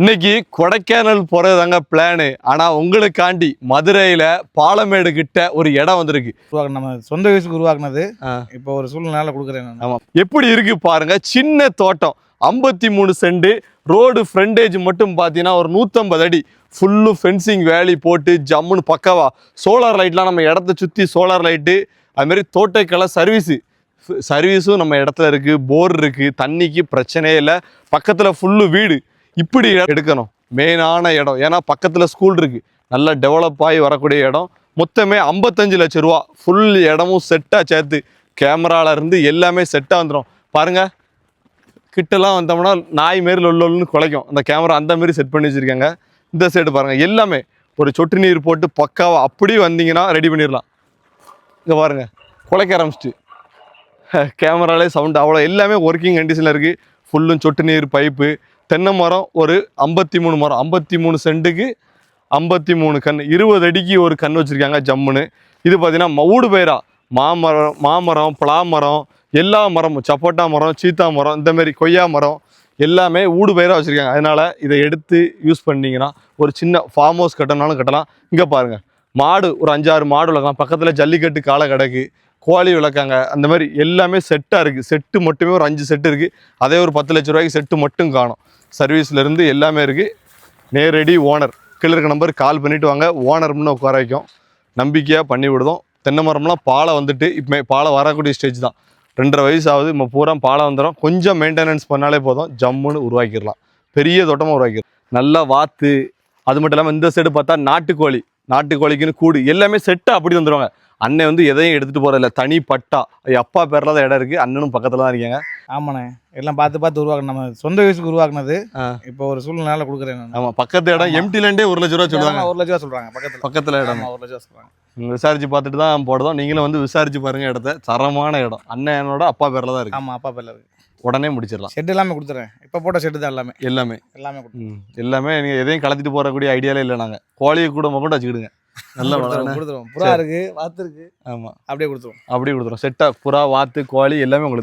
இன்னைக்கு கொடைக்கானல் போறதாங்க பிளானு. ஆனா உங்களுக்காண்டி மதுரையில பாலமேடு கிட்ட ஒரு இடம் வந்திருக்கு. நம்ம சொந்த வயசுக்கு உருவாக்குனது. இப்போ ஒரு சூழ்நிலை கொடுக்குறேன். ஆமா, எப்படி இருக்கு பாருங்க. சின்ன தோட்டம், 53 சென்ட், ரோடு ஃப்ரண்டேஜ் மட்டும் பார்த்தீங்கன்னா ஒரு 150 அடி. ஃபுல்லு ஃபென்சிங் வேலி போட்டு ஜம்முன்னு பக்கவா சோலார் லைட்லாம் நம்ம இடத்த சுற்றி சோலார் லைட்டு, அதுமாரி தோட்டக்கலை சர்வீஸும் நம்ம இடத்துல இருக்கு. போர் இருக்கு, தண்ணிக்கு பிரச்சனையே இல்லை. பக்கத்தில் ஃபுல்லு வீடு. இப்படி எடுக்கணும் மெயினான இடம். ஏன்னா பக்கத்தில் ஸ்கூல் இருக்கு, நல்லா டெவலப் ஆகி வரக்கூடிய இடம். மொத்தமே 55 லட்சம் ரூபா. ஃபுல் இடமும் செட்டாக சேர்த்து கேமரால இருந்து எல்லாமே செட்டாக வந்துடும். பாருங்க, கிட்டலாம் வந்தோம்னா நாய் மாரி லொல்லுன்னு குலைக்கும் அந்த கேமரா. அந்த மாரி செட் பண்ணி வச்சிருக்காங்க. இந்த சைடு பாருங்க, எல்லாமே ஒரு சொட்டு நீர் போட்டு பக்காவா அப்படியே வந்தீங்கன்னா ரெடி பண்ணிடலாம். இங்கே பாருங்க, குலைக்க ஆரம்பிச்சிட்டு கேமராலே சவுண்ட் அவ்வளோ. எல்லாமே ஒர்க்கிங் கண்டிஷனில் இருக்குது. ஃபுல்லும் சொட்டு நீர் பைப்பு. தென்னை மரம் ஒரு 53 மரம், 53 சென்ட்டுக்கு 53 கண், 20 அடிக்கு ஒரு கண் வச்சுருக்காங்க ஜம்முன்னு. இது பார்த்தீங்கன்னா ஊடு பயிரா மாமரம் பலாமரம், எல்லா மரமும், சப்போட்டா மரம், சீத்தா மரம், இந்தமாரி கொய்யா மரம் எல்லாமே ஊடு பயிராக வச்சுருக்காங்க. அதனால் இதை எடுத்து யூஸ் பண்ணிங்கன்னா ஒரு சின்ன ஃபார்ம் ஹவுஸ் கட்டணாலும் கட்டலாம். இங்கே பாருங்கள், மாடு ஒரு 5-6 மாடு வளர்க்கலாம். பக்கத்தில் ஜல்லிக்கட்டு காலை கிடக்கு, கோழி விளக்காங்க. அந்த மாதிரி எல்லாமே செட்டாக இருக்குது. செட்டு மட்டுமே ஒரு 5 செட்டு இருக்குது. அதே ஒரு 10 லட்ச ரூபாய்க்கு செட்டு மட்டும் காணும். சர்வீஸ்லேருந்து எல்லாமே இருக்குது. நேரடி ஓனர் கீழே இருக்க நம்பர் கால் பண்ணிவிட்டு வாங்க. ஓனர்னு உட்கார வைக்கும், நம்பிக்கையாக பண்ணி விடுதோம். தென்னை மரம்லாம் பாலை வந்துட்டு இப்போ பாலை வரக்கூடிய ஸ்டேஜ் தான். 2.5 வயசு ஆகுது. இப்போ பூரா பாலை வந்துடும். கொஞ்சம் மெயின்டெனன்ஸ் பண்ணாலே போதும், ஜம்முன்னு உருவாக்கிடலாம். பெரிய தோட்டமாக உருவாக்கிடலாம். நல்லா வாத்து. அது மட்டும் இல்லாமல் இந்த சைடு பார்த்தா நாட்டுக்கோழிக்குன்னு கூடு எல்லாமே செட்டாக அப்படி வந்துடுவாங்க. அண்ணன் வந்து எதையும் எடுத்துகிட்டு போகிறதில்ல, தனி பட்டா. அப்பா பேரில் தான் இடம் இருக்குது, அண்ணனும் பக்கத்தில் தான் இருக்காங்க. ஆமாண்ணே, எல்லாம் பார்த்து உருவாக்கணும். நம்ம சொந்த வயசுக்கு உருவாக்குனது. இப்போ ஒரு சூழ்நிலை கொடுக்குறேன். ஆமாம், பக்கத்து இடம் எம்டி லேண்டே 1 லட்ச ரூபா சொல்லுவாங்க. 1 லட்ச ரூபா சொல்கிறாங்க. பக்கத்தில் இடம் 1 லட்ச ரூபா சொல்கிறாங்க. விசாரிச்சு பார்த்துட்டு தான் போடுறோம். நீங்களும் வந்து விசாரிச்சு பாருங்க இடத்த. தரமான இடம். அண்ணனோட அப்பா பேரில் தான் இருக்குது. ஆமாம், அப்பா பேரில் இருக்குது. உடனே முடிச்சிடலாம். ஷெட் எல்லாமே கொடுத்துறேன். இப்போ போட்ட ஷெட்டு தான் எல்லாமே நீங்கள் எதையும் கலத்திட்டு போகக்கூடிய ஐடியாலே இல்லை. நாங்கள் கோழியை கூட கொண்டு வச்சுக்கிடுங்க. நல்லா கொடுத்துருவோம். புறா இருக்குது, வாத்து இருக்குது. ஆமாம், அப்படியே கொடுத்துருவோம். செட்டாக புறா, வாத்து, கோழி எல்லாமே உங்களுக்கு